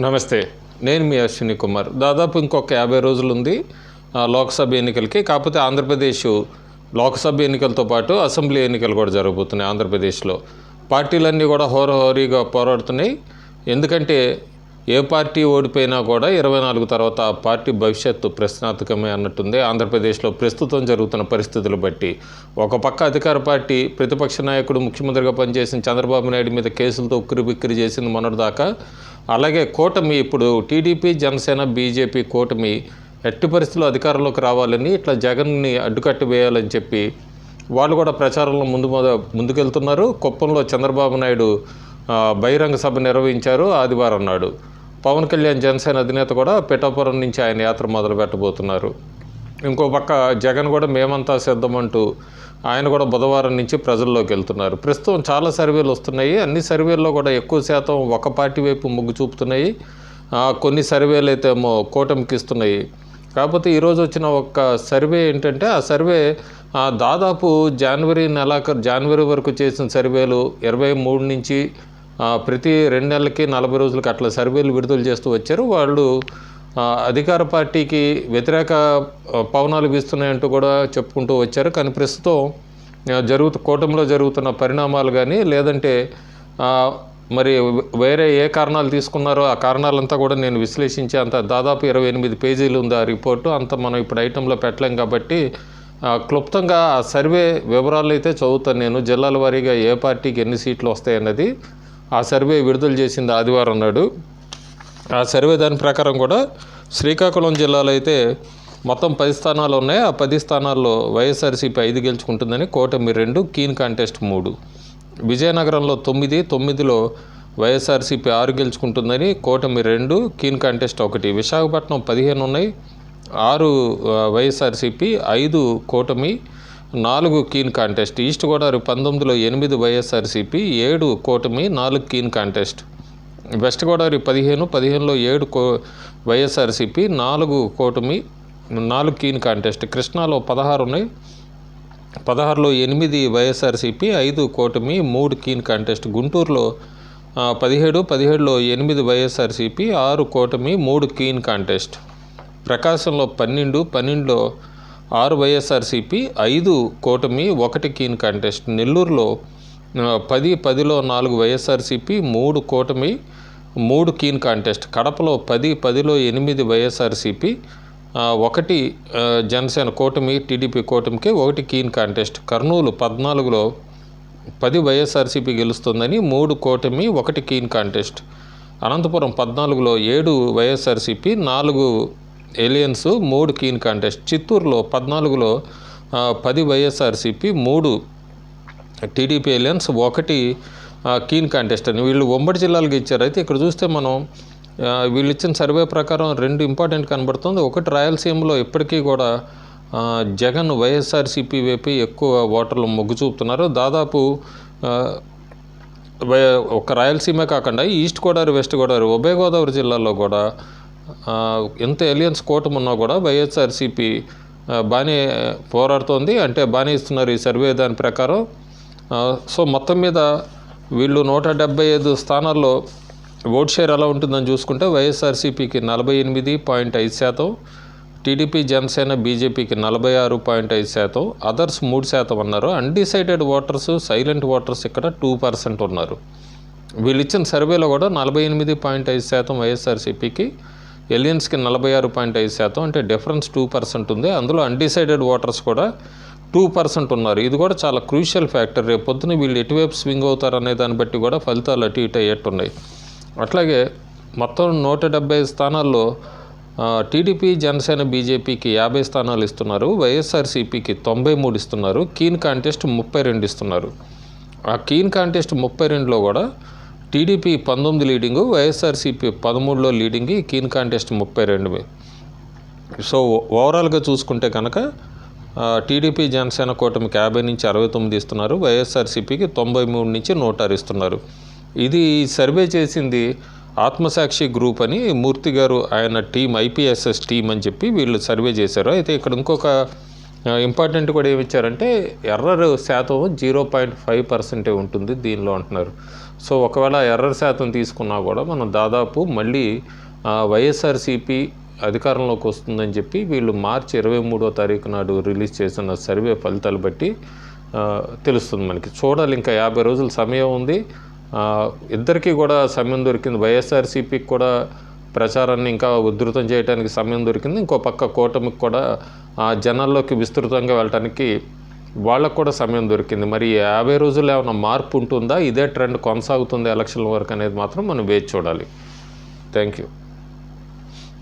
నమస్తే. నేను మీ అశ్విని కుమార్. దాదాపు ఇంకొక 50 రోజులుంది లోక్సభ ఎన్నికలకి. కాకపోతే ఆంధ్రప్రదేశ్ లోక్సభ ఎన్నికలతో పాటు అసెంబ్లీ ఎన్నికలు కూడా జరగబోతున్నాయి ఆంధ్రప్రదేశ్లో. పార్టీలన్నీ కూడా హోరాహోరీగా పోరాడుతున్నాయి. ఎందుకంటే ఏ పార్టీ ఓడిపోయినా కూడా 24 తర్వాత ఆ పార్టీ భవిష్యత్తు ప్రశ్నార్థకమే అన్నట్టుంది ఆంధ్రప్రదేశ్లో ప్రస్తుతం జరుగుతున్న పరిస్థితులు బట్టి. ఒక పక్క అధికార పార్టీ ప్రతిపక్ష నాయకుడు ముఖ్యమంత్రిగా పనిచేసిన చంద్రబాబు నాయుడు మీద కేసులతో ఉక్కిరిబిక్కిరి చేసింది మొన్నటిదాకా. అలాగే కూటమి ఇప్పుడు టీడీపీ, జనసేన, బీజేపీ కూటమి ఎట్టి పరిస్థితుల్లో అధికారంలోకి రావాలని, ఇట్లా జగన్ని అడ్డుకట్టి వేయాలని చెప్పి వాళ్ళు కూడా ప్రచారంలో ముందుకెళ్తున్నారు. కుప్పంలో చంద్రబాబు నాయుడు బహిరంగ సభ నిర్వహించారు ఆదివారం నాడు. పవన్ కళ్యాణ్ జనసేన అధినేత కూడా పిఠాపురం నుంచి ఆయన యాత్ర మొదలు పెట్టబోతున్నారు. ఇంకో పక్క జగన్ కూడా మేమంతా సిద్ధమంటూ ఆయన కూడా బుధవారం నుంచి ప్రజల్లోకి వెళ్తున్నారు. ప్రస్తుతం చాలా సర్వేలు వస్తున్నాయి. అన్ని సర్వేల్లో కూడా ఎక్కువ శాతం ఒక పార్టీ వైపు మొగ్గు చూపుతున్నాయి. కొన్ని సర్వేలు అయితే ఏమో కూటమికి ఇస్తున్నాయి. కాకపోతే ఈరోజు వచ్చిన ఒక సర్వే ఏంటంటే, ఆ సర్వే దాదాపు జనవరి వరకు చేసిన సర్వేలు 23 నుంచి ప్రతి 2 నెలలకి 40 రోజులకి అట్లా సర్వేలు విడుదల చేస్తూ వచ్చారు. వాళ్ళు అధికార పార్టీకి వ్యతిరేక పవనాలు వీస్తున్నాయంటూ కూడా చెప్పుకుంటూ వచ్చారు. కానీ ప్రస్తుతం కూటమిలో జరుగుతున్న పరిణామాలు కానీ, లేదంటే మరి వేరే ఏ కారణాలు తీసుకున్నారో ఆ కారణాలంతా కూడా నేను విశ్లేషించే అంత దాదాపు 28 పేజీలు ఉంది ఆ రిపోర్టు. అంత మనం ఇప్పుడు ఐటెంలో పెట్టలేం కాబట్టి క్లుప్తంగా ఆ సర్వే వివరాలు అయితే చదువుతాను నేను. జిల్లాల వారీగా ఏ పార్టీకి ఎన్ని సీట్లు వస్తాయన్నది ఆ సర్వే విడుదల చేసింది ఆదివారం నాడు. ఆ సర్వే దాని ప్రకారం కూడా శ్రీకాకుళం జిల్లాలో అయితే మొత్తం 10 స్థానాలు ఉన్నాయి. ఆ 10 స్థానాల్లో వైఎస్ఆర్సీపీ 5 గెలుచుకుంటుందని, కూటమి 2, కీన్ కాంటెస్ట్ 3. విజయనగరంలో 9లో వైఎస్ఆర్సీపీ 6 గెలుచుకుంటుందని, కూటమి 2, కీన్ కాంటెస్ట్ 1. విశాఖపట్నం 15 ఉన్నాయి. 6 వైఎస్ఆర్సీపీ, 5 కూటమి, 4 కీన్ కాంటెస్ట్. ఈస్ట్ గోదావరి 19లో 8 వైఎస్ఆర్సీపీ, 7 కూటమి, 4 కీన్ కాంటెస్ట్. వెస్ట్ గోదావరి 15లో 7 వైఎస్ఆర్సీపీ, 4 కూటమి, 4 కీన్ కాంటెస్ట్. కృష్ణాలో 16 ఉన్నాయి. 16లో 8 వైఎస్ఆర్సీపీ, 5 కూటమి, 3 కీన్ కాంటెస్ట్. గుంటూరులో 17లో 8 వైఎస్ఆర్సీపీ, 6 కూటమి, 3 కీన్ కాంటెస్ట్. ప్రకాశంలో 12లో 6 వైఎస్ఆర్సీపీ, 5 కూటమి, 1 కీన్ కాంటెస్ట్. నెల్లూరులో 10లో 4 వైఎస్ఆర్సీపీ, 3 కూటమి, 3 కీన్ కాంటెస్ట్. కడపలో 10లో 8 వైఎస్ఆర్సీపీ, 1 జనసేన కూటమి, టీడీపీ కూటమికి 1 కీన్ కాంటెస్ట్. కర్నూలు 14లో 10 వైఎస్ఆర్సీపీ గెలుస్తుందని, 3 కూటమి, 1 కీన్ కాంటెస్ట్. అనంతపురం 14లో 7 వైఎస్ఆర్సీపీ, 4 ఎలియన్స్, 3 కీన్ కాంటెస్ట్. చిత్తూరులో 14లో 10 YSRCP, 3 TDP alliance, 1 keen contest అని వీళ్ళు ఉమ్మడి జిల్లాలకు ఇచ్చారు. అయితే ఇక్కడ చూస్తే మనం వీళ్ళు ఇచ్చిన సర్వే ప్రకారం 2 ఇంపార్టెంట్ కనబడుతుంది. ఒకటి, రాయలసీమలో ఇప్పటికీ కూడా జగన్ వైఎస్ఆర్సీపీ వైపు ఎక్కువ ఓటర్లు మొగ్గు చూపుతున్నారు. దాదాపు ఒక రాయలసీమే కాకుండా ఈస్ట్ గోదావరి, వెస్ట్ గోదావరి, ఉభయ గోదావరి జిల్లాల్లో కూడా ఎంత ఎలియన్స్ కూటమి ఉన్నా కూడా వైఎస్ఆర్సీపీ బాగానే పోరాడుతోంది. అంటే బాగానే ఇస్తున్నారు ఈ సర్వే దాని ప్రకారం. సో మొత్తం మీద వీళ్ళు 175 స్థానాల్లో ఓట్ షేర్ ఎలా ఉంటుందని చూసుకుంటే వైఎస్ఆర్సీపీకి 48.5%, టీడీపీ, జనసేన, బీజేపీకి 46.5%, అదర్స్ 3% ఉన్నారు. అన్డిసైడెడ్ ఓటర్స్, సైలెంట్ ఓటర్స్ ఇక్కడ 2% ఉన్నారు. వీళ్ళు ఇచ్చిన సర్వేలో కూడా 48.5% వైఎస్ఆర్సీపీకి, ఎలియన్స్కి 46.5%, అంటే డిఫరెన్స్ 2% ఉంది. అందులో అన్డిసైడెడ్ ఓటర్స్ కూడా 2% ఉన్నారు. ఇది కూడా చాలా క్రూషియల్ ఫ్యాక్టర్. రేపు పొద్దున వీళ్ళు ఎటువైపు స్వింగ్ అవుతారనే దాన్ని బట్టి కూడా ఫలితాలు అటు ఇటు అయ్యేట్టున్నాయి. అట్లాగే మొత్తం 175 స్థానాల్లో టీడీపీ, జనసేన, బీజేపీకి 50 స్థానాలు ఇస్తున్నారు. వైఎస్ఆర్సీపీకి 93 ఇస్తున్నారు. కీన్ కాంటెస్ట్ 32 ఇస్తున్నారు. ఆ కీన్ కాంటెస్ట్ 32లో కూడా టీడీపీ 19 లీడింగు, వైఎస్ఆర్సీపీ 13లో లీడింగ్. ఈ కీన్ కాంటెస్ట్ 32. సో ఓవరాల్గా చూసుకుంటే కనుక టీడీపీ, జనసేన కూటమికి 50 నుంచి 69 ఇస్తున్నారు. వైఎస్ఆర్సీపీకి 93 నుంచి 106 ఇస్తున్నారు. ఇది సర్వే చేసింది ఆత్మసాక్షి గ్రూప్ అని మూర్తి గారు, ఆయన టీం, ఐపీఎస్ఎస్ టీం అని చెప్పి వీళ్ళు సర్వే చేశారు. అయితే ఇక్కడ ఇంకొక ఇంపార్టెంట్ కూడా ఏమి ఇచ్చారంటే ఎర్రర్ శాతం 0.5% ఉంటుంది దీనిలో అంటున్నారు. సో ఒకవేళ ఎర్రర్ శాతం తీసుకున్నా కూడా మనం దాదాపు మళ్ళీ వైఎస్ఆర్సీపీ అధికారంలోకి వస్తుందని చెప్పి వీళ్ళు మార్చి 23వ తారీఖు నాడు రిలీజ్ చేసిన సర్వే ఫలితాలు బట్టి తెలుస్తుంది మనకి. చూడాలి, ఇంకా 50 రోజుల సమయం ఉంది. ఇద్దరికీ కూడా సమయం దొరికింది. వైఎస్ఆర్సీపీకి కూడా ప్రచారాన్ని ఇంకా ఉధృతం చేయడానికి సమయం దొరికింది. ఇంకో పక్క కూటమికి కూడా జనాల్లోకి విస్తృతంగా వెళ్ళటానికి వాళ్ళకు కూడా సమయం దొరికింది. మరి 50 రోజుల్లో ఏమైనా మార్పు ఉంటుందా, ఇదే ట్రెండ్ కొనసాగుతుంది ఎలక్షన్ల వరకు అనేది మాత్రం మనం వేచి చూడాలి. Thank you.